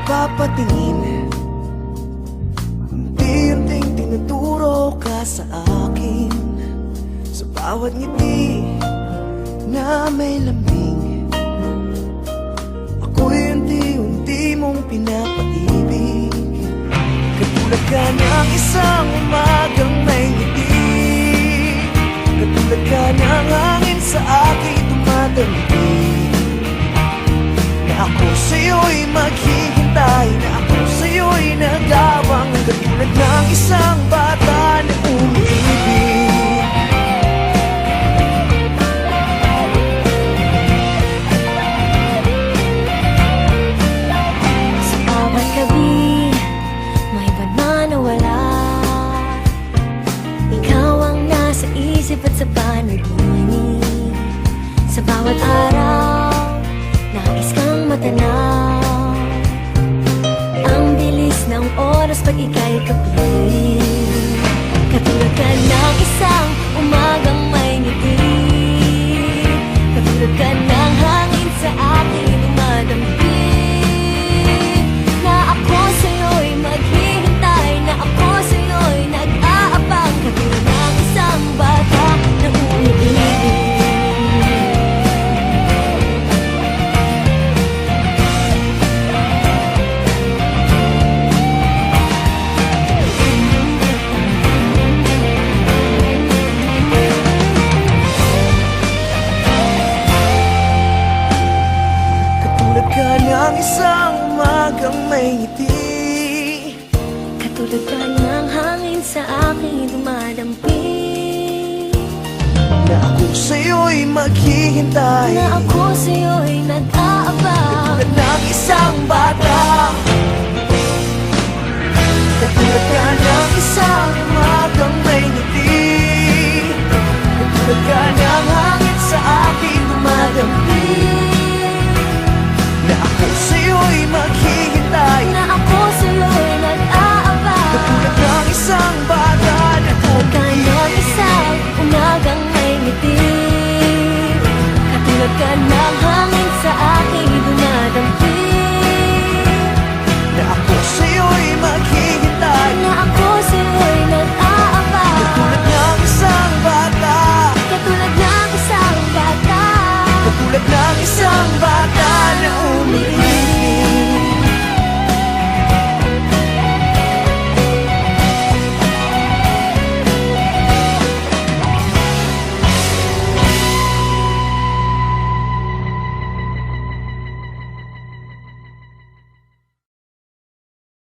nagpapatingin, unti-unting tinuturo ka sa akin. Sa bawat ngiti na may lambing, ako'y unti-unti mong pinapaibig. Katulad ka ng isang umagang may ngiti, katulad ka ng hangin sa akin tumatambik. Na ako sa'yo'y maghihintay, na ako sa'yo'y nag-awang, katulad ng isang bata na umiibig. Sa bawat gabi, may iba na nawala. Ikaw ang nasa isip at sa panaginip. Sa bawat araw, nais kang matanaw. Ang bilis ng oras pag ika'y kapiling. Katulad ka ng isang umagang may ngiti, katulad ka ng hangin sa akin dumadamping. Na ako sa'yo'y maghihintay, na ako sa'yo'y nag-aabang, katulad ng isang bata na umiibig. Katulad ka ng isang umagang may ngiti, Katulad ka ng hangin sa akin dumadamping. na ako sa'yo'y maghihintay, Na ako sa'yo'y nag-aabang, katulad ng isang bata